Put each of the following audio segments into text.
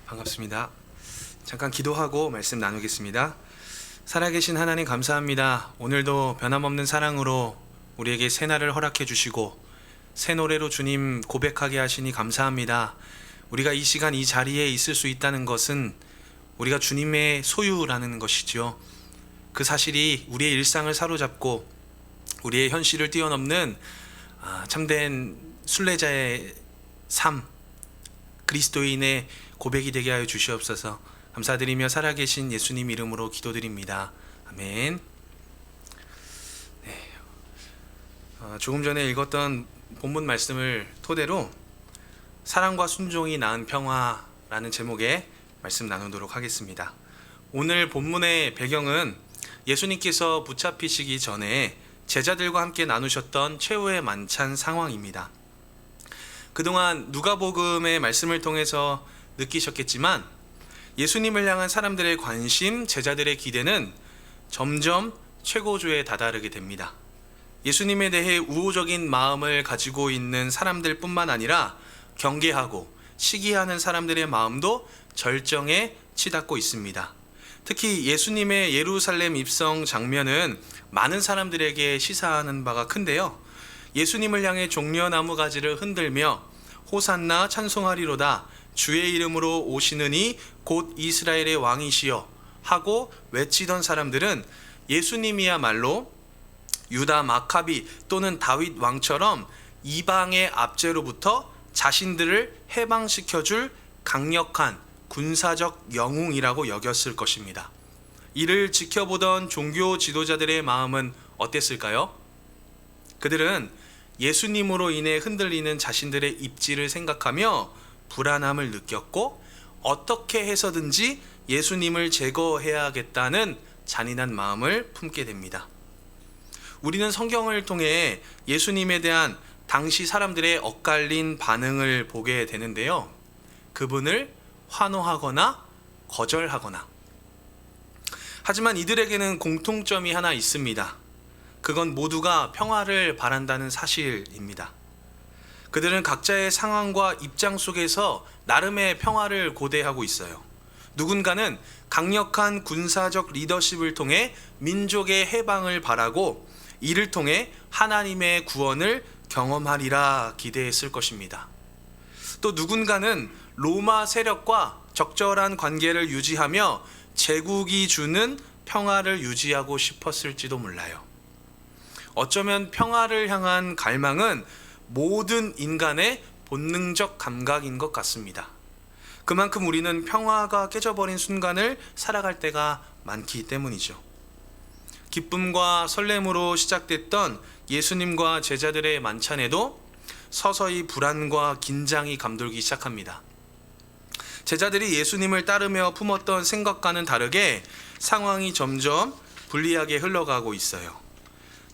반갑습니다. 잠깐 기도하고 말씀 나누겠습니다. 살아계신 하나님 감사합니다. 오늘도 변함없는 사랑으로 우리에게 새 날을 허락해 주시고 새 노래로 주님 고백하게 하시니 감사합니다. 우리가 이 시간 이 자리에 있을 수 있다는 것은 우리가 주님의 소유라는 것이죠. 그 사실이 우리의 일상을 사로잡고 우리의 현실을 뛰어넘는 참된 순례자의 삶, 그리스도인의 고백이 되게 하여 주시옵소서. 감사드리며 살아계신 예수님 이름으로 기도드립니다. 아멘. 조금 전에 읽었던 본문 말씀을 토대로 사랑과 순종이 낳은 평화라는 제목의 말씀 나누도록 하겠습니다. 오늘 본문의 배경은 예수님께서 붙잡히시기 전에 제자들과 함께 나누셨던 최후의 만찬 상황입니다. 그동안 누가복음의 말씀을 통해서 느끼셨겠지만 예수님을 향한 사람들의 관심, 제자들의 기대는 점점 최고조에 다다르게 됩니다. 예수님에 대해 우호적인 마음을 가지고 있는 사람들 뿐만 아니라 경계하고 시기하는 사람들의 마음도 절정에 치닫고 있습니다. 특히 예수님의 예루살렘 입성 장면은 많은 사람들에게 시사하는 바가 큰데요. 예수님을 향해 종려나무 가지를 흔들며 호산나 찬송하리로다 주의 이름으로 오시느니 곧 이스라엘의 왕이시여 하고 외치던 사람들은 예수님이야말로 유다 마카비 또는 다윗 왕처럼 이방의 압제로부터 자신들을 해방시켜줄 강력한 군사적 영웅이라고 여겼을 것입니다. 이를 지켜보던 종교 지도자들의 마음은 어땠을까요? 그들은 예수님으로 인해 흔들리는 자신들의 입지를 생각하며 불안함을 느꼈고 어떻게 해서든지 예수님을 제거해야겠다는 잔인한 마음을 품게 됩니다. 우리는 성경을 통해 예수님에 대한 당시 사람들의 엇갈린 반응을 보게 되는데요. 그분을 환호하거나 거절하거나. 하지만 이들에게는 공통점이 하나 있습니다. 그건 모두가 평화를 바란다는 사실입니다. 그들은 각자의 상황과 입장 속에서 나름의 평화를 고대하고 있어요. 누군가는 강력한 군사적 리더십을 통해 민족의 해방을 바라고 이를 통해 하나님의 구원을 경험하리라 기대했을 것입니다. 또 누군가는 로마 세력과 적절한 관계를 유지하며 제국이 주는 평화를 유지하고 싶었을지도 몰라요. 어쩌면 평화를 향한 갈망은 모든 인간의 본능적 감각인 것 같습니다. 그만큼 우리는 평화가 깨져버린 순간을 살아갈 때가 많기 때문이죠. 기쁨과 설렘으로 시작됐던 예수님과 제자들의 만찬에도 서서히 불안과 긴장이 감돌기 시작합니다. 제자들이 예수님을 따르며 품었던 생각과는 다르게 상황이 점점 불리하게 흘러가고 있어요.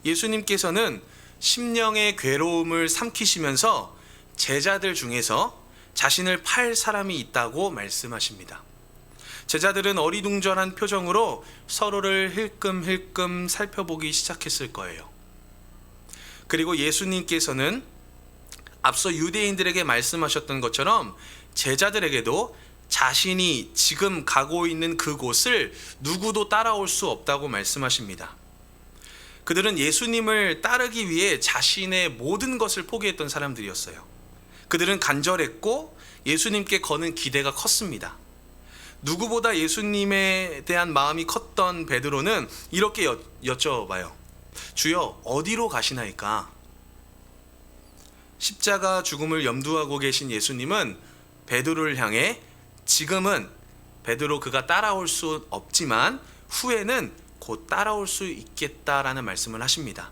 예수님께서는 심령의 괴로움을 삼키시면서 제자들 중에서 자신을 팔 사람이 있다고 말씀하십니다. 제자들은 어리둥절한 표정으로 서로를 힐끔힐끔 살펴보기 시작했을 거예요. 그리고 예수님께서는 앞서 유대인들에게 말씀하셨던 것처럼 제자들에게도 자신이 지금 가고 있는 그곳을 누구도 따라올 수 없다고 말씀하십니다. 그들은 예수님을 따르기 위해 자신의 모든 것을 포기했던 사람들이었어요. 그들은 간절했고 예수님께 거는 기대가 컸습니다. 누구보다 예수님에 대한 마음이 컸던 베드로는 이렇게 여쭤봐요. 주여, 어디로 가시나이까? 십자가 죽음을 염두하고 계신 예수님은 베드로를 향해 지금은 베드로 그가 따라올 수 없지만 후에는 곧 따라올 수 있겠다라는 말씀을 하십니다.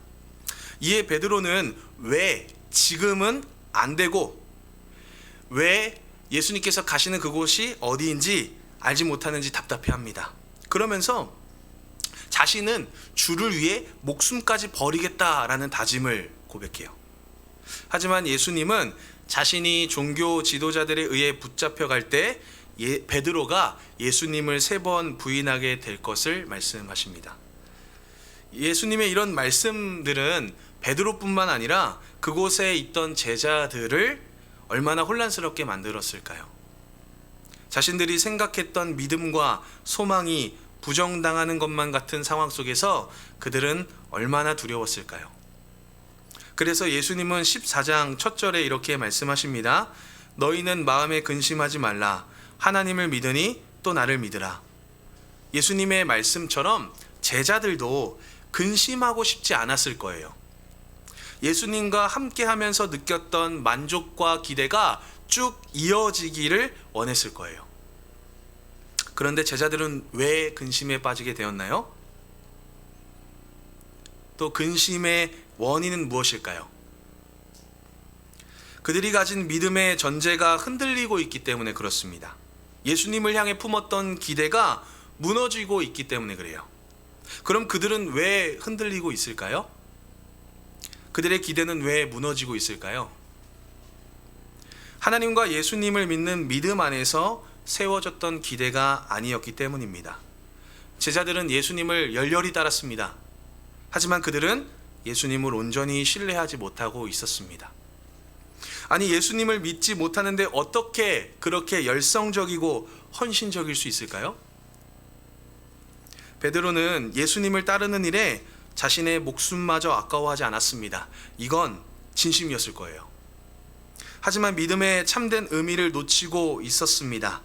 이에 베드로는 왜 지금은 안 되고 왜 예수님께서 가시는 그곳이 어디인지 알지 못하는지 답답해합니다. 그러면서 자신은 주를 위해 목숨까지 버리겠다라는 다짐을 고백해요. 하지만 예수님은 자신이 종교 지도자들에 의해 붙잡혀갈 때 베드로가 예수님을 3번 부인하게 될 것을 말씀하십니다. 예수님의 이런 말씀들은 베드로뿐만 아니라 그곳에 있던 제자들을 얼마나 혼란스럽게 만들었을까요? 자신들이 생각했던 믿음과 소망이 부정당하는 것만 같은 상황 속에서 그들은 얼마나 두려웠을까요? 그래서 예수님은 14장 첫 절에 이렇게 말씀하십니다. 너희는 마음에 근심하지 말라. 하나님을 믿으니 또 나를 믿으라. 예수님의 말씀처럼 제자들도 근심하고 싶지 않았을 거예요. 예수님과 함께 하면서 느꼈던 만족과 기대가 쭉 이어지기를 원했을 거예요. 그런데 제자들은 왜 근심에 빠지게 되었나요? 또 근심의 원인은 무엇일까요? 그들이 가진 믿음의 전제가 흔들리고 있기 때문에 그렇습니다. 예수님을 향해 품었던 기대가 무너지고 있기 때문에 그래요. 그럼 그들은 왜 흔들리고 있을까요? 그들의 기대는 왜 무너지고 있을까요? 하나님과 예수님을 믿는 믿음 안에서 세워졌던 기대가 아니었기 때문입니다. 제자들은 예수님을 열렬히 따랐습니다. 하지만 그들은 예수님을 온전히 신뢰하지 못하고 있었습니다. 아니, 예수님을 믿지 못하는데 어떻게 그렇게 열성적이고 헌신적일 수 있을까요? 베드로는 예수님을 따르는 일에 자신의 목숨마저 아까워하지 않았습니다. 이건 진심이었을 거예요. 하지만 믿음의 참된 의미를 놓치고 있었습니다.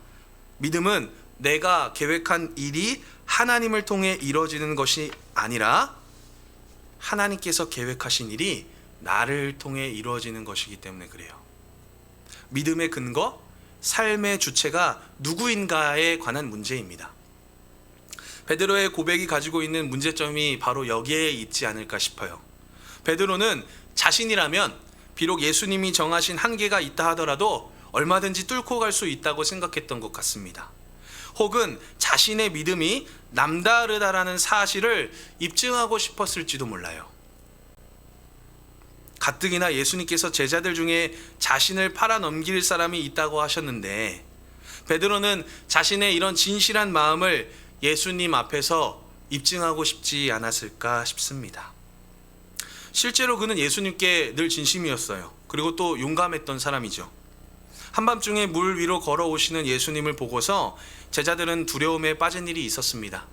믿음은 내가 계획한 일이 하나님을 통해 이루어지는 것이 아니라 하나님께서 계획하신 일이 나를 통해 이루어지는 것이기 때문에 그래요. 믿음의 근거, 삶의 주체가 누구인가에 관한 문제입니다. 베드로의 고백이 가지고 있는 문제점이 바로 여기에 있지 않을까 싶어요. 베드로는 자신이라면 비록 예수님이 정하신 한계가 있다 하더라도 얼마든지 뚫고 갈 수 있다고 생각했던 것 같습니다. 혹은 자신의 믿음이 남다르다라는 사실을 입증하고 싶었을지도 몰라요. 가뜩이나 예수님께서 제자들 중에 자신을 팔아 넘길 사람이 있다고 하셨는데 베드로는 자신의 이런 진실한 마음을 예수님 앞에서 입증하고 싶지 않았을까 싶습니다. 실제로 그는 예수님께 늘 진심이었어요. 그리고 또 용감했던 사람이죠. 한밤중에 물 위로 걸어오시는 예수님을 보고서 제자들은 두려움에 빠진 일이 있었습니다.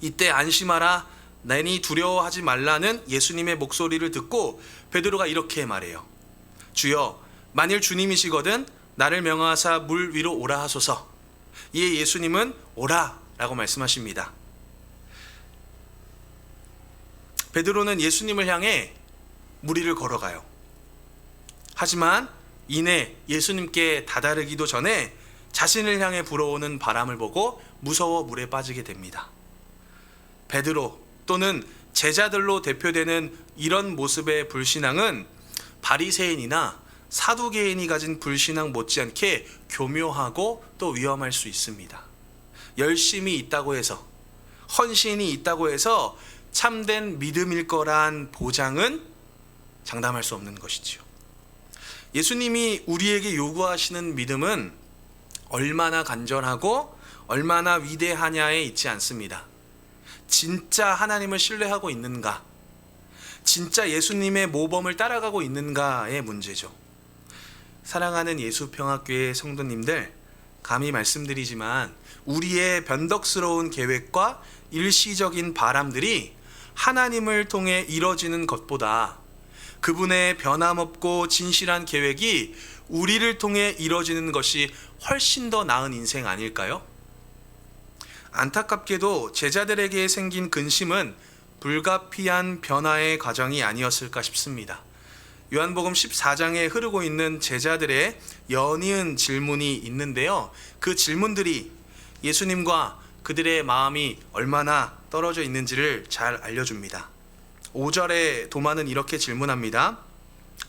이때 안심하라, 내니 두려워하지 말라는 예수님의 목소리를 듣고 베드로가 이렇게 말해요. 주여, 만일 주님이시거든 나를 명하사 물 위로 오라 하소서. 이에 예수님은 오라 라고 말씀하십니다. 베드로는 예수님을 향해 물 위를 걸어가요. 하지만 이내 예수님께 다다르기도 전에 자신을 향해 불어오는 바람을 보고 무서워 물에 빠지게 됩니다. 베드로 또는 제자들로 대표되는 이런 모습의 불신앙은 바리새인이나 사두개인이 가진 불신앙 못지않게 교묘하고 또 위험할 수 있습니다. 열심이 있다고 해서, 헌신이 있다고 해서 참된 믿음일 거란 보장은 장담할 수 없는 것이지요. 예수님이 우리에게 요구하시는 믿음은 얼마나 간절하고 얼마나 위대하냐에 있지 않습니다. 진짜 하나님을 신뢰하고 있는가, 진짜 예수님의 모범을 따라가고 있는가의 문제죠. 사랑하는 예수평화교회 성도님들, 감히 말씀드리지만 우리의 변덕스러운 계획과 일시적인 바람들이 하나님을 통해 이뤄지는 것보다 그분의 변함없고 진실한 계획이 우리를 통해 이뤄지는 것이 훨씬 더 나은 인생 아닐까요? 안타깝게도 제자들에게 생긴 근심은 불가피한 변화의 과정이 아니었을까 싶습니다. 요한복음 14장에 흐르고 있는 제자들의 연이은 질문이 있는데요. 그 질문들이 예수님과 그들의 마음이 얼마나 떨어져 있는지를 잘 알려줍니다. 5절에 도마는 이렇게 질문합니다.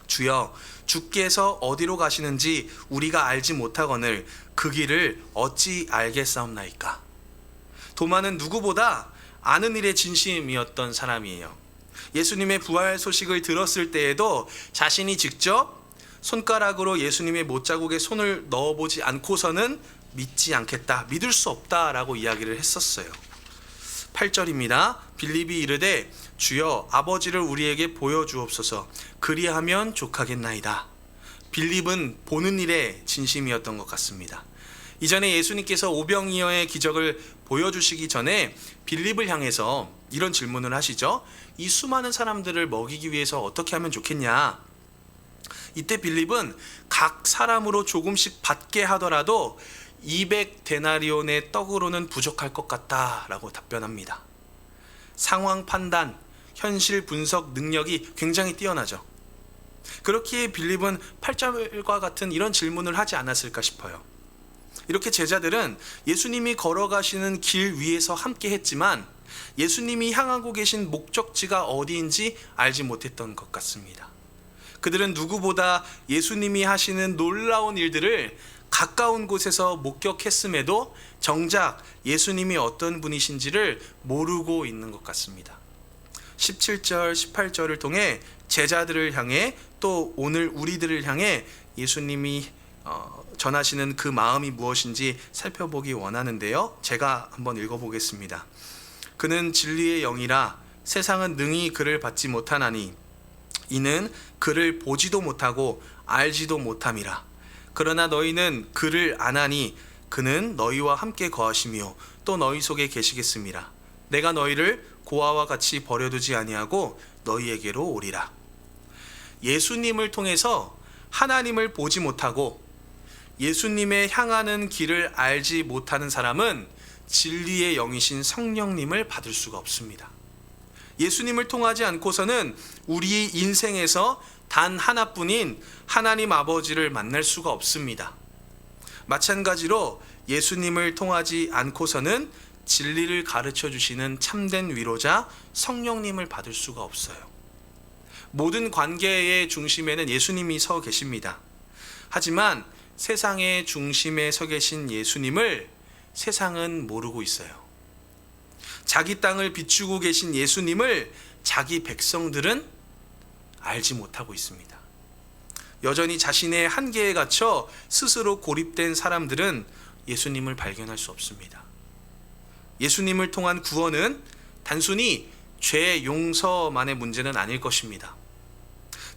주여, 주께서 어디로 가시는지 우리가 알지 못하거늘 그 길을 어찌 알겠사옵나이까? 도마는 누구보다 아는 일에 진심이었던 사람이에요. 예수님의 부활 소식을 들었을 때에도 자신이 직접 손가락으로 예수님의 못자국에 손을 넣어보지 않고서는 믿지 않겠다, 믿을 수 없다라고 이야기를 했었어요. 8절입니다. 빌립이 이르되 주여 아버지를 우리에게 보여주옵소서, 그리하면 족하겠나이다. 빌립은 보는 일에 진심이었던 것 같습니다. 이전에 예수님께서 오병이어의 기적을 보여주시기 전에 빌립을 향해서 이런 질문을 하시죠. 이 수많은 사람들을 먹이기 위해서 어떻게 하면 좋겠냐? 이때 빌립은 각 사람으로 조금씩 받게 하더라도 200데나리온의 떡으로는 부족할 것 같다라고 답변합니다. 상황 판단, 현실 분석 능력이 굉장히 뛰어나죠. 그렇기에 빌립은 8절과 같은 이런 질문을 하지 않았을까 싶어요. 이렇게 제자들은 예수님이 걸어가시는 길 위에서 함께 했지만 예수님이 향하고 계신 목적지가 어디인지 알지 못했던 것 같습니다. 그들은 누구보다 예수님이 하시는 놀라운 일들을 가까운 곳에서 목격했음에도 정작 예수님이 어떤 분이신지를 모르고 있는 것 같습니다. 17절, 18절을 통해 제자들을 향해 또 오늘 우리들을 향해 예수님이 전하시는 그 마음이 무엇인지 살펴보기 원하는데요. 제가 한번 읽어보겠습니다. 그는 진리의 영이라 세상은 능히 그를 받지 못하나니 이는 그를 보지도 못하고 알지도 못함이라. 그러나 너희는 그를 아나니 그는 너희와 함께 거하시며 또 너희 속에 계시겠음이라. 내가 너희를 고아와 같이 버려두지 아니하고 너희에게로 오리라. 예수님을 통해서 하나님을 보지 못하고 예수님의 향하는 길을 알지 못하는 사람은 진리의 영이신 성령님을 받을 수가 없습니다. 예수님을 통하지 않고서는 우리 인생에서 단 하나뿐인 하나님 아버지를 만날 수가 없습니다. 마찬가지로 예수님을 통하지 않고서는 진리를 가르쳐 주시는 참된 위로자 성령님을 받을 수가 없어요. 모든 관계의 중심에는 예수님이 서 계십니다. 하지만 세상의 중심에 서 계신 예수님을 세상은 모르고 있어요. 자기 땅을 비추고 계신 예수님을 자기 백성들은 알지 못하고 있습니다. 여전히 자신의 한계에 갇혀 스스로 고립된 사람들은 예수님을 발견할 수 없습니다. 예수님을 통한 구원은 단순히 죄 용서만의 문제는 아닐 것입니다.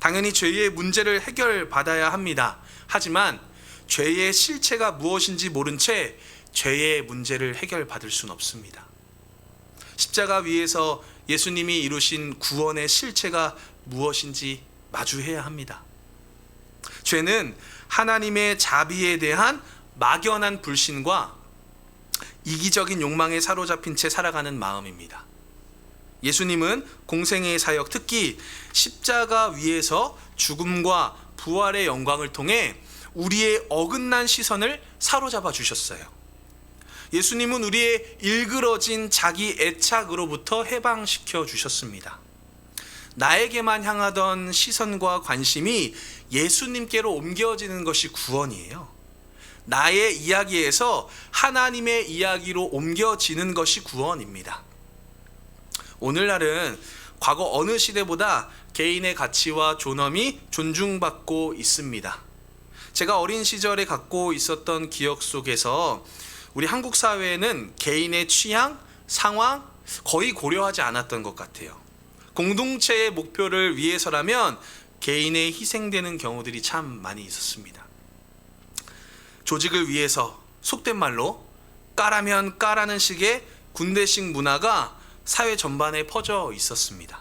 당연히 죄의 문제를 해결받아야 합니다. 하지만 죄의 실체가 무엇인지 모른 채 죄의 문제를 해결받을 수는 없습니다. 십자가 위에서 예수님이 이루신 구원의 실체가 무엇인지 마주해야 합니다. 죄는 하나님의 자비에 대한 막연한 불신과 이기적인 욕망에 사로잡힌 채 살아가는 마음입니다. 예수님은 공생애의 사역, 특히 십자가 위에서 죽음과 부활의 영광을 통해 우리의 어긋난 시선을 사로잡아 주셨어요. 예수님은 우리의 일그러진 자기 애착으로부터 해방시켜 주셨습니다. 나에게만 향하던 시선과 관심이 예수님께로 옮겨지는 것이 구원이에요. 나의 이야기에서 하나님의 이야기로 옮겨지는 것이 구원입니다. 오늘날은 과거 어느 시대보다 개인의 가치와 존엄이 존중받고 있습니다. 제가 어린 시절에 갖고 있었던 기억 속에서 우리 한국 사회에는 개인의 취향, 상황 거의 고려하지 않았던 것 같아요. 공동체의 목표를 위해서라면 개인의 희생되는 경우들이 참 많이 있었습니다. 조직을 위해서 속된 말로 까라면 까라는 식의 군대식 문화가 사회 전반에 퍼져 있었습니다.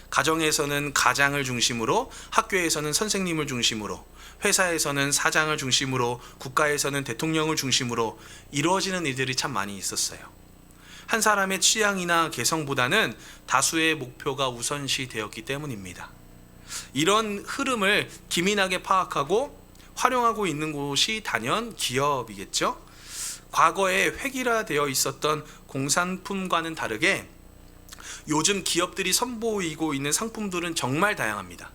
가정에서는 가장을 중심으로, 학교에서는 선생님을 중심으로, 회사에서는 사장을 중심으로, 국가에서는 대통령을 중심으로 이루어지는 일들이 참 많이 있었어요. 한 사람의 취향이나 개성보다는 다수의 목표가 우선시 되었기 때문입니다. 이런 흐름을 기민하게 파악하고 활용하고 있는 곳이 단연 기업이겠죠. 과거에 획일화되어 있었던 공산품과는 다르게 요즘 기업들이 선보이고 있는 상품들은 정말 다양합니다.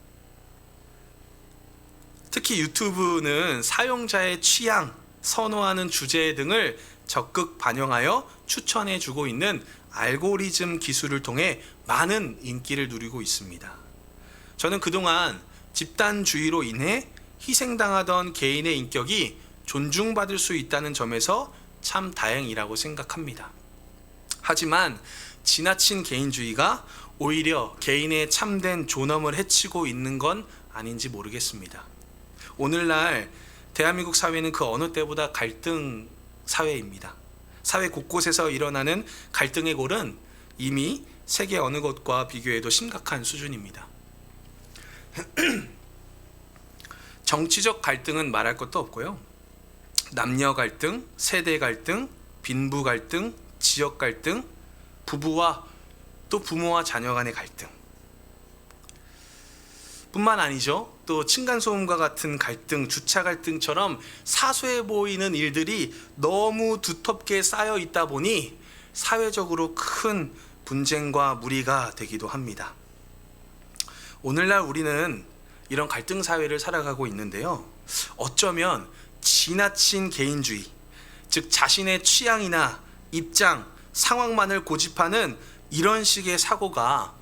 특히 유튜브는 사용자의 취향, 선호하는 주제 등을 적극 반영하여 추천해 주고 있는 알고리즘 기술을 통해 많은 인기를 누리고 있습니다. 저는 그동안 집단주의로 인해 희생당하던 개인의 인격이 존중받을 수 있다는 점에서 참 다행이라고 생각합니다. 하지만 지나친 개인주의가 오히려 개인의 참된 존엄을 해치고 있는 건 아닌지 모르겠습니다. 오늘날 대한민국 사회는 그 어느 때보다 갈등 사회입니다. 사회 곳곳에서 일어나는 갈등의 골은 이미 세계 어느 곳과 비교해도 심각한 수준입니다. 정치적 갈등은 말할 것도 없고요. 남녀 갈등, 세대 갈등, 빈부 갈등, 지역 갈등, 부부와 또 부모와 자녀 간의 갈등 뿐만 아니죠. 또 층간소음과 같은 갈등, 주차 갈등처럼 사소해 보이는 일들이 너무 두텁게 쌓여 있다 보니 사회적으로 큰 분쟁과 무리가 되기도 합니다. 오늘날 우리는 이런 갈등 사회를 살아가고 있는데요. 어쩌면 지나친 개인주의, 즉 자신의 취향이나 입장, 상황만을 고집하는 이런 식의 사고가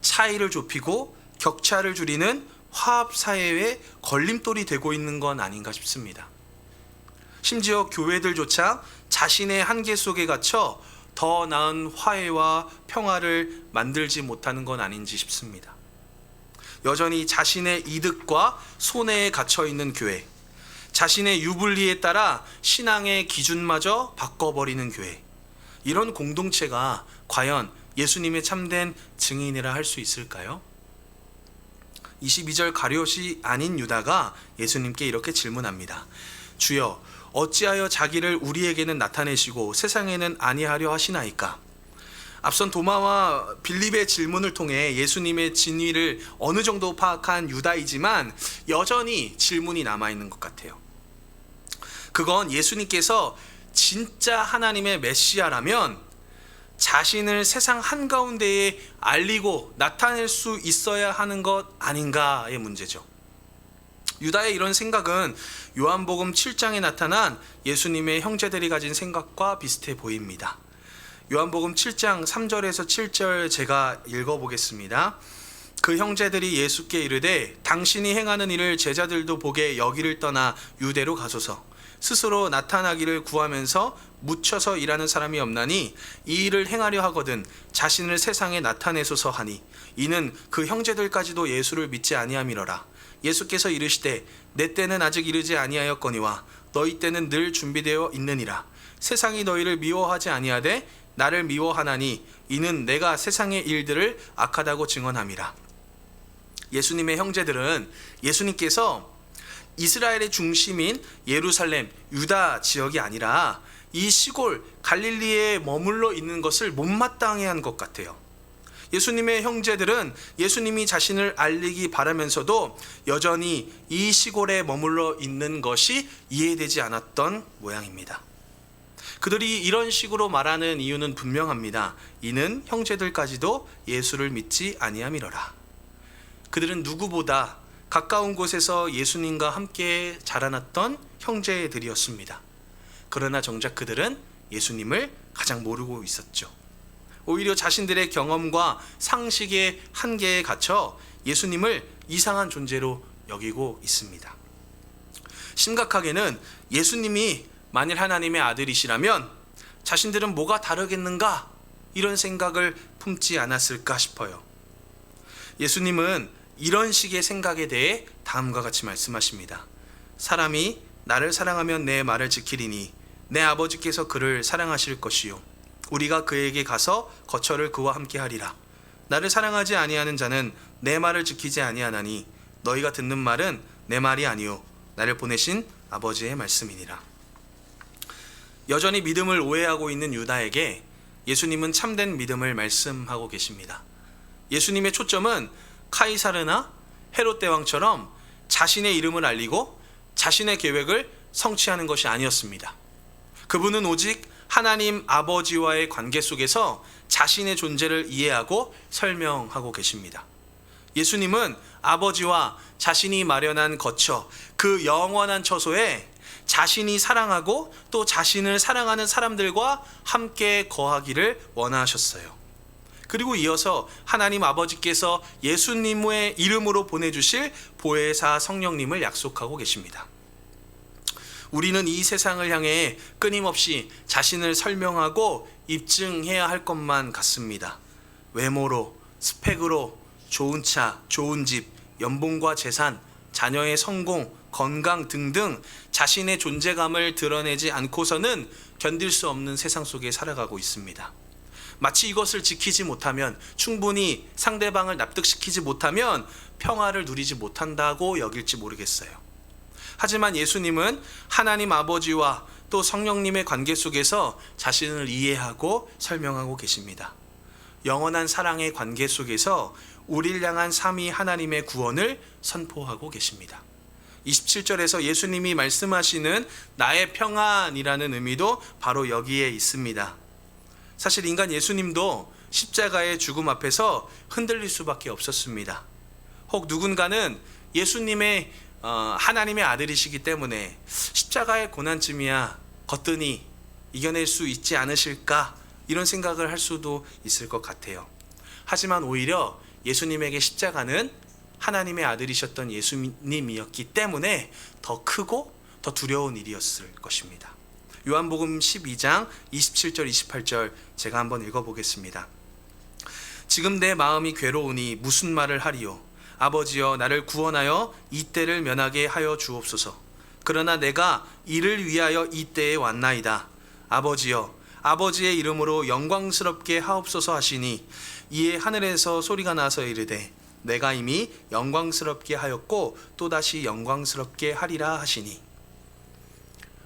차이를 좁히고 격차를 줄이는 화합사회의 걸림돌이 되고 있는 건 아닌가 싶습니다. 심지어 교회들조차 자신의 한계 속에 갇혀 더 나은 화해와 평화를 만들지 못하는 건 아닌지 싶습니다. 여전히 자신의 이득과 손해에 갇혀 있는 교회, 자신의 유불리에 따라 신앙의 기준마저 바꿔버리는 교회, 이런 공동체가 과연 예수님의 참된 증인이라 할 수 있을까요? 22절 가룟이 아닌 유다가 예수님께 이렇게 질문합니다. 주여, 어찌하여 자기를 우리에게는 나타내시고 세상에는 아니하려 하시나이까? 앞선 도마와 빌립의 질문을 통해 예수님의 진위를 어느 정도 파악한 유다이지만 여전히 질문이 남아있는 것 같아요. 그건 예수님께서 진짜 하나님의 메시아라면 자신을 세상 한가운데에 알리고 나타낼 수 있어야 하는 것 아닌가의 문제죠. 유다의 이런 생각은 요한복음 7장에 나타난 예수님의 형제들이 가진 생각과 비슷해 보입니다. 요한복음 7장 3절에서 7절 제가 읽어보겠습니다. 그 형제들이 예수께 이르되 당신이 행하는 일을 제자들도 보게 여기를 떠나 유대로 가소서. 스스로 나타나기를 구하면서 묻혀서 일하는 사람이 없나니 이 일을 행하려 하거든 자신을 세상에 나타내소서 하니 이는 그 형제들까지도 예수를 믿지 아니함이러라. 예수께서 이르시되 내 때는 아직 이르지 아니하였거니와 너희 때는 늘 준비되어 있느니라. 세상이 너희를 미워하지 아니하되 나를 미워하나니 이는 내가 세상의 일들을 악하다고 증언함이라. 예수님의 형제들은 예수님께서 이스라엘의 중심인 예루살렘, 유다 지역이 아니라 이 시골 갈릴리에 머물러 있는 것을 못마땅해 한 것 같아요. 예수님의 형제들은 예수님이 자신을 알리기 바라면서도 여전히 이 시골에 머물러 있는 것이 이해되지 않았던 모양입니다. 그들이 이런 식으로 말하는 이유는 분명합니다. 이는 형제들까지도 예수를 믿지 아니함이러라. 그들은 누구보다 가까운 곳에서 예수님과 함께 자라났던 형제들이었습니다. 그러나 정작 그들은 예수님을 가장 모르고 있었죠. 오히려 자신들의 경험과 상식의 한계에 갇혀 예수님을 이상한 존재로 여기고 있습니다. 심각하게는 예수님이 만일 하나님의 아들이시라면 자신들은 뭐가 다르겠는가? 이런 생각을 품지 않았을까 싶어요. 예수님은 이런 식의 생각에 대해 다음과 같이 말씀하십니다. 사람이 나를 사랑하면 내 말을 지키리니 내 아버지께서 그를 사랑하실 것이요 우리가 그에게 가서 거처를 그와 함께 하리라. 나를 사랑하지 아니하는 자는 내 말을 지키지 아니하나니 너희가 듣는 말은 내 말이 아니요 나를 보내신 아버지의 말씀이니라. 여전히 믿음을 오해하고 있는 유다에게 예수님은 참된 믿음을 말씀하고 계십니다. 예수님의 초점은 카이사르나 헤롯 대왕처럼 자신의 이름을 알리고 자신의 계획을 성취하는 것이 아니었습니다. 그분은 오직 하나님 아버지와의 관계 속에서 자신의 존재를 이해하고 설명하고 계십니다. 예수님은 아버지와 자신이 마련한 거처, 그 영원한 처소에 자신이 사랑하고 또 자신을 사랑하는 사람들과 함께 거하기를 원하셨어요. 그리고 이어서 하나님 아버지께서 예수님의 이름으로 보내주실 보혜사 성령님을 약속하고 계십니다. 우리는 이 세상을 향해 끊임없이 자신을 설명하고 입증해야 할 것만 같습니다. 외모로, 스펙으로, 좋은 차, 좋은 집, 연봉과 재산, 자녀의 성공, 건강 등등 자신의 존재감을 드러내지 않고서는 견딜 수 없는 세상 속에 살아가고 있습니다. 마치 이것을 지키지 못하면, 충분히 상대방을 납득시키지 못하면 평화를 누리지 못한다고 여길지 모르겠어요. 하지만 예수님은 하나님 아버지와 또 성령님의 관계 속에서 자신을 이해하고 설명하고 계십니다. 영원한 사랑의 관계 속에서 우리를 향한 삼위 하나님의 구원을 선포하고 계십니다. 27절에서 예수님이 말씀하시는 나의 평안이라는 의미도 바로 여기에 있습니다. 사실 인간 예수님도 십자가의 죽음 앞에서 흔들릴 수밖에 없었습니다. 혹 누군가는 예수님의 하나님의 아들이시기 때문에 십자가의 고난쯤이야 거뜬히 이겨낼 수 있지 않으실까, 이런 생각을 할 수도 있을 것 같아요. 하지만 오히려 예수님에게 십자가는 하나님의 아들이셨던 예수님이었기 때문에 더 크고 더 두려운 일이었을 것입니다. 요한복음 12장 27절 28절 제가 한번 읽어보겠습니다. 지금 내 마음이 괴로우니 무슨 말을 하리요. 아버지여, 나를 구원하여 이 때를 면하게 하여 주옵소서. 그러나 내가 이를 위하여 이 때에 왔나이다. 아버지여, 아버지의 이름으로 영광스럽게 하옵소서 하시니, 이에 하늘에서 소리가 나서 이르되 내가 이미 영광스럽게 하였고 또다시 영광스럽게 하리라 하시니.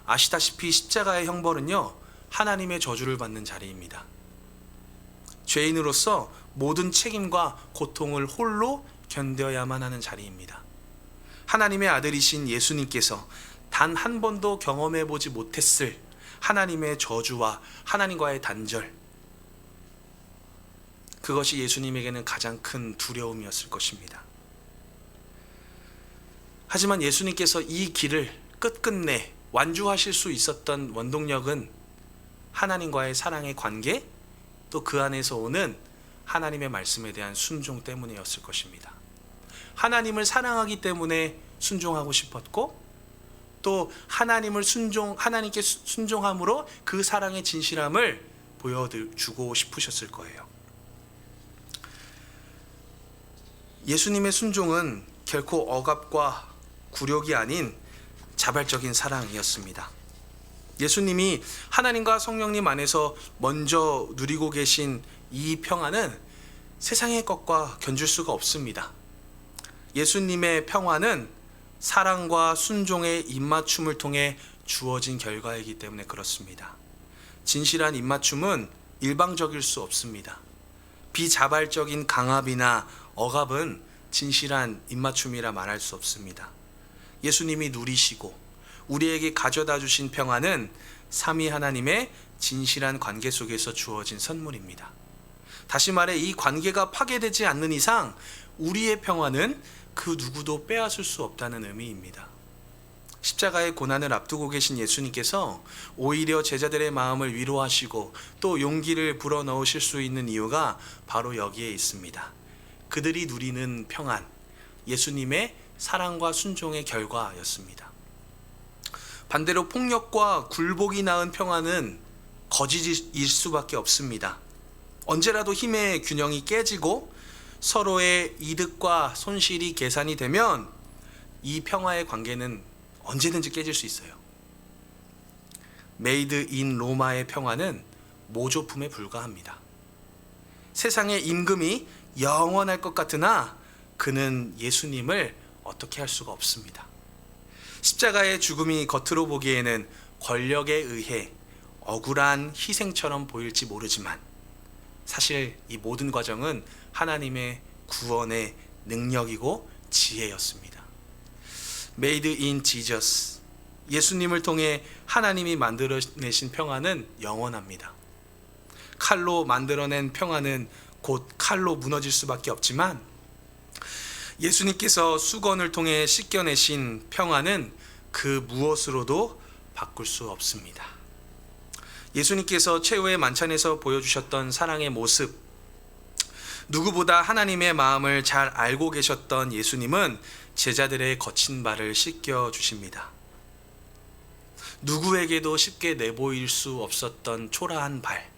아시다시피 십자가의 형벌은요, 하나님의 저주를 받는 자리입니다. 죄인으로서 모든 책임과 고통을 홀로 견뎌야만 하는 자리입니다. 하나님의 아들이신 예수님께서 단 한 번도 경험해 보지 못했을 하나님의 저주와 하나님과의 단절, 그것이 예수님에게는 가장 큰 두려움이었을 것입니다. 하지만 예수님께서 이 길을 끝끝내 완주하실 수 있었던 원동력은 하나님과의 사랑의 관계, 또 그 안에서 오는 하나님의 말씀에 대한 순종 때문이었을 것입니다. 하나님을 사랑하기 때문에 순종하고 싶었고, 또 하나님께 순종함으로 그 사랑의 진실함을 보여주고 싶으셨을 거예요. 예수님의 순종은 결코 억압과 굴욕이 아닌 자발적인 사랑이었습니다. 예수님이 하나님과 성령님 안에서 먼저 누리고 계신 이 평안은 세상의 것과 견줄 수가 없습니다. 예수님의 평안은 사랑과 순종의 입맞춤을 통해 주어진 결과이기 때문에 그렇습니다. 진실한 입맞춤은 일방적일 수 없습니다. 비자발적인 강압이나 억압은 진실한 입맞춤이라 말할 수 없습니다. 예수님이 누리시고 우리에게 가져다 주신 평안은 삼위 하나님의 진실한 관계 속에서 주어진 선물입니다. 다시 말해, 이 관계가 파괴되지 않는 이상 우리의 평안은 그 누구도 빼앗을 수 없다는 의미입니다. 십자가의 고난을 앞두고 계신 예수님께서 오히려 제자들의 마음을 위로하시고 또 용기를 불어넣으실 수 있는 이유가 바로 여기에 있습니다. 그들이 누리는 평안, 예수님의 사랑과 순종의 결과였습니다. 반대로 폭력과 굴복이 낳은 평안은 거짓일 수밖에 없습니다. 언제라도 힘의 균형이 깨지고 서로의 이득과 손실이 계산이 되면 이 평화의 관계는 언제든지 깨질 수 있어요. 메이드 인 로마의 평화는 모조품에 불과합니다. 세상의 임금이 영원할 것 같으나 그는 예수님을 어떻게 할 수가 없습니다. 십자가의 죽음이 겉으로 보기에는 권력에 의해 억울한 희생처럼 보일지 모르지만 사실 이 모든 과정은 하나님의 구원의 능력이고 지혜였습니다. Made in Jesus, 예수님을 통해 하나님이 만들어내신 평안은 영원합니다. 칼로 만들어낸 평안은 곧 칼로 무너질 수밖에 없지만 예수님께서 수건을 통해 씻겨내신 평안은 그 무엇으로도 바꿀 수 없습니다. 예수님께서 최후의 만찬에서 보여주셨던 사랑의 모습, 누구보다 하나님의 마음을 잘 알고 계셨던 예수님은 제자들의 거친 발을 씻겨 주십니다. 누구에게도 쉽게 내보일 수 없었던 초라한 발,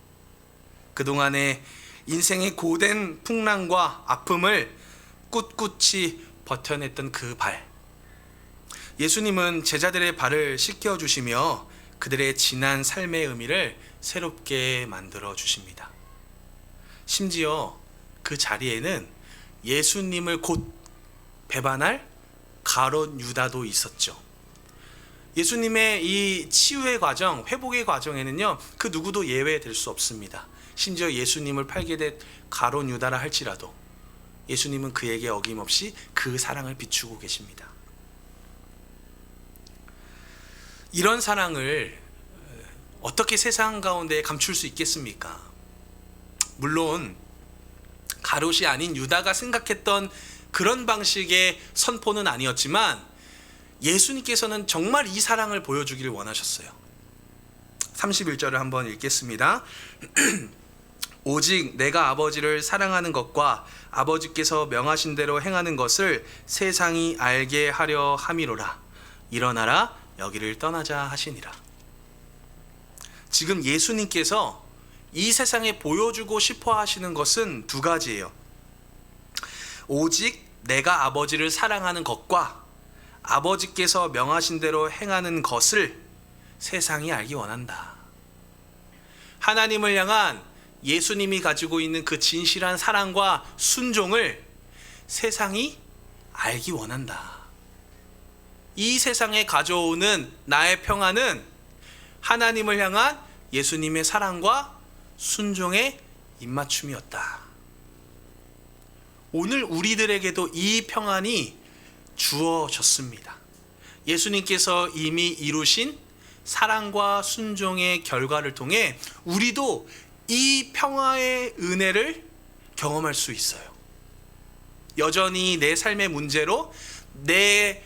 그동안의 인생의 고된 풍랑과 아픔을 꿋꿋이 버텨냈던 그 발, 예수님은 제자들의 발을 씻겨 주시며 그들의 지난 삶의 의미를 새롭게 만들어 주십니다. 심지어 그 자리에는 예수님을 곧 배반할 가룟 유다도 있었죠. 예수님의 이 치유의 과정, 회복의 과정에는요, 그 누구도 예외될 수 없습니다. 심지어 예수님을 팔게 된 가룟 유다라 할지라도 예수님은 그에게 어김없이 그 사랑을 비추고 계십니다. 이런 사랑을 어떻게 세상 가운데 감출 수 있겠습니까? 물론 가롯이 아닌 유다가 생각했던 그런 방식의 선포는 아니었지만 예수님께서는 정말 이 사랑을 보여주기를 원하셨어요. 31절을 한번 읽겠습니다. 오직 내가 아버지를 사랑하는 것과 아버지께서 명하신 대로 행하는 것을 세상이 알게 하려 함이로라. 일어나라, 여기를 떠나자 하시니라. 지금 예수님께서 이 세상에 보여주고 싶어 하시는 것은 두 가지예요. 오직 내가 아버지를 사랑하는 것과 아버지께서 명하신 대로 행하는 것을 세상이 알기 원한다. 하나님을 향한 예수님이 가지고 있는 그 진실한 사랑과 순종을 세상이 알기 원한다. 이 세상에 가져오는 나의 평안은 하나님을 향한 예수님의 사랑과 순종의 입맞춤이었다. 오늘 우리들에게도 이 평안이 주어졌습니다. 예수님께서 이미 이루신 사랑과 순종의 결과를 통해 우리도 이 평화의 은혜를 경험할 수 있어요. 여전히 내 삶의 문제로, 내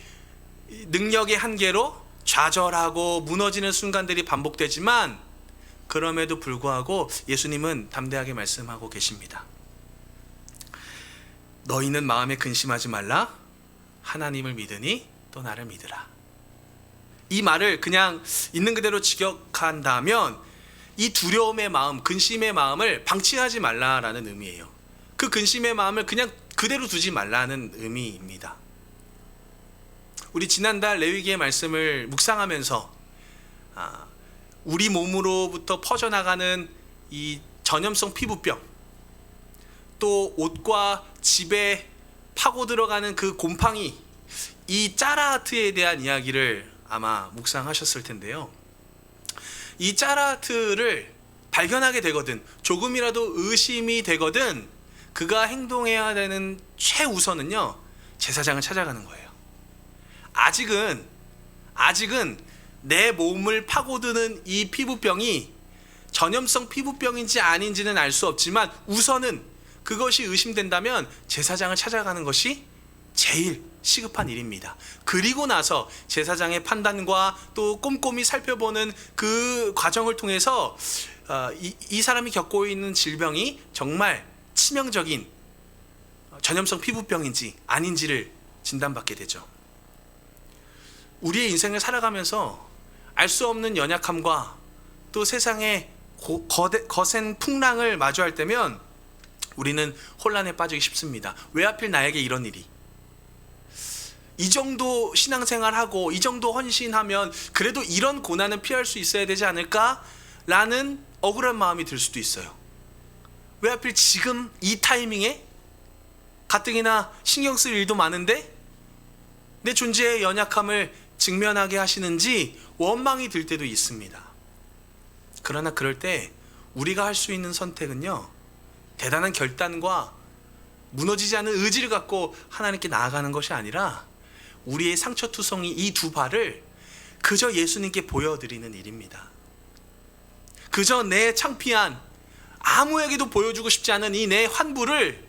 능력의 한계로 좌절하고 무너지는 순간들이 반복되지만 그럼에도 불구하고 예수님은 담대하게 말씀하고 계십니다. 너희는 마음에 근심하지 말라. 하나님을 믿으니 또 나를 믿으라. 이 말을 그냥 있는 그대로 직역한다면 이 두려움의 마음, 근심의 마음을 방치하지 말라라는 의미예요. 그 근심의 마음을 그냥 그대로 두지 말라는 의미입니다. 우리 지난달 레위기의 말씀을 묵상하면서 우리 몸으로부터 퍼져나가는 이 전염성 피부병, 또 옷과 집에 파고 들어가는 그 곰팡이, 이 짜라하트에 대한 이야기를 아마 묵상하셨을 텐데요. 이 짜라하트를 발견하게 되거든, 조금이라도 의심이 되거든, 그가 행동해야 되는 최우선은요, 제사장을 찾아가는 거예요. 아직은 내 몸을 파고드는 이 피부병이 전염성 피부병인지 아닌지는 알 수 없지만 우선은 그것이 의심된다면 제사장을 찾아가는 것이 제일 시급한 일입니다. 그리고 나서 제사장의 판단과 또 꼼꼼히 살펴보는 그 과정을 통해서 이 사람이 겪고 있는 질병이 정말 치명적인 전염성 피부병인지 아닌지를 진단받게 되죠. 우리의 인생을 살아가면서 알 수 없는 연약함과 또 세상의 거센 풍랑을 마주할 때면 우리는 혼란에 빠지기 쉽습니다. 왜 하필 나에게 이런 일이? 이 정도 신앙생활하고 이 정도 헌신하면 그래도 이런 고난은 피할 수 있어야 되지 않을까? 라는 억울한 마음이 들 수도 있어요. 왜 하필 지금 이 타이밍에? 가뜩이나 신경 쓸 일도 많은데 내 존재의 연약함을 직면하게 하시는지 원망이 들 때도 있습니다. 그러나 그럴 때 우리가 할 수 있는 선택은요, 대단한 결단과 무너지지 않는 의지를 갖고 하나님께 나아가는 것이 아니라 우리의 상처투성이 이 두 발을 그저 예수님께 보여드리는 일입니다. 그저 내 창피한, 아무에게도 보여주고 싶지 않은 이 내 환부를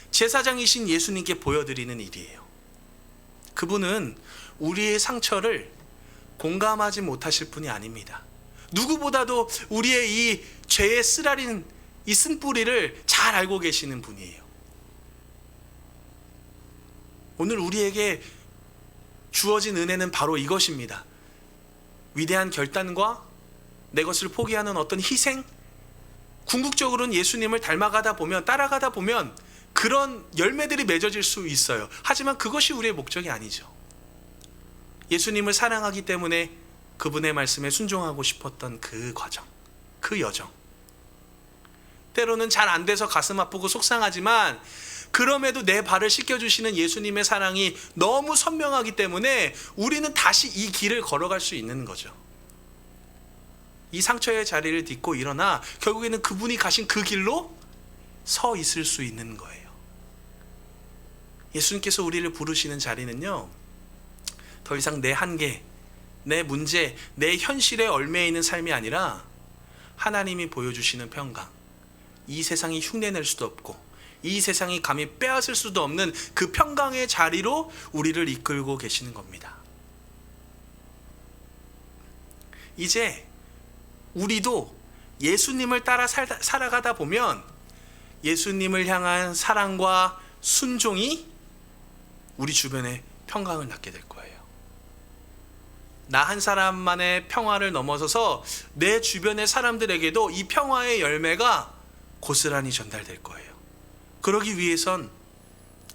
제사장이신 예수님께 보여드리는 일이에요. 그분은 우리의 상처를 공감하지 못하실 분이 아닙니다. 누구보다도 우리의 이 죄의 쓰라린 이 쓴뿌리를 잘 알고 계시는 분이에요. 오늘 우리에게 주어진 은혜는 바로 이것입니다. 위대한 결단과 내 것을 포기하는 어떤 희생, 궁극적으로는 예수님을 닮아가다 보면, 따라가다 보면 그런 열매들이 맺어질 수 있어요. 하지만 그것이 우리의 목적이 아니죠. 예수님을 사랑하기 때문에 그분의 말씀에 순종하고 싶었던 그 과정, 그 여정. 때로는 잘 안 돼서 가슴 아프고 속상하지만 그럼에도 내 발을 씻겨주시는 예수님의 사랑이 너무 선명하기 때문에 우리는 다시 이 길을 걸어갈 수 있는 거죠. 이 상처의 자리를 딛고 일어나 결국에는 그분이 가신 그 길로 서 있을 수 있는 거예요. 예수님께서 우리를 부르시는 자리는요, 더 이상 내 한계, 내 문제, 내 현실에 얽매여 있는 삶이 아니라 하나님이 보여주시는 평강, 이 세상이 흉내낼 수도 없고 이 세상이 감히 빼앗을 수도 없는 그 평강의 자리로 우리를 이끌고 계시는 겁니다. 이제 우리도 예수님을 따라 살아가다 보면 예수님을 향한 사랑과 순종이 우리 주변에 평강을 낳게 될 거예요. 나 한 사람만의 평화를 넘어서서 내 주변의 사람들에게도 이 평화의 열매가 고스란히 전달될 거예요. 그러기 위해선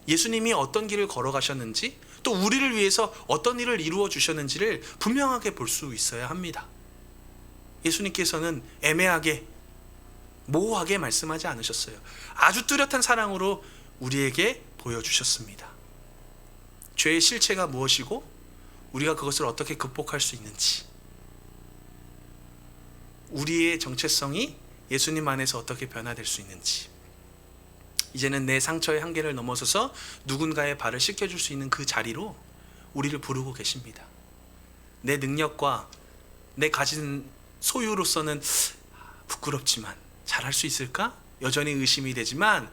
예수님이 어떤 길을 걸어가셨는지, 또 우리를 위해서 어떤 일을 이루어 주셨는지를 분명하게 볼 수 있어야 합니다. 예수님께서는 애매하게, 모호하게 말씀하지 않으셨어요. 아주 뚜렷한 사랑으로 우리에게 보여주셨습니다. 죄의 실체가 무엇이고 우리가 그것을 어떻게 극복할 수 있는지, 우리의 정체성이 예수님 안에서 어떻게 변화될 수 있는지, 이제는 내 상처의 한계를 넘어서서 누군가의 발을 씻겨줄 수 있는 그 자리로 우리를 부르고 계십니다. 내 능력과 내 가진 소유로서는 부끄럽지만 잘할 수 있을까? 여전히 의심이 되지만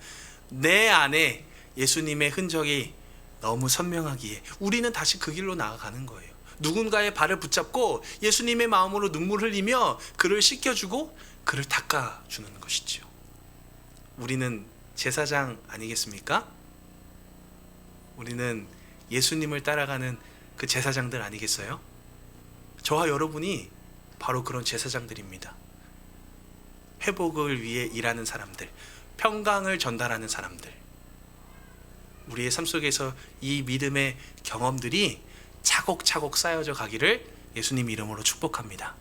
내 안에 예수님의 흔적이 너무 선명하기에 우리는 다시 그 길로 나아가는 거예요. 누군가의 발을 붙잡고 예수님의 마음으로 눈물 흘리며 그를 씻겨주고 그를 닦아주는 것이죠. 우리는 제사장 아니겠습니까? 우리는 예수님을 따라가는 그 제사장들 아니겠어요? 저와 여러분이 바로 그런 제사장들입니다. 회복을 위해 일하는 사람들, 평강을 전달하는 사람들. 우리의 삶 속에서 이 믿음의 경험들이 차곡차곡 쌓여져 가기를 예수님 이름으로 축복합니다.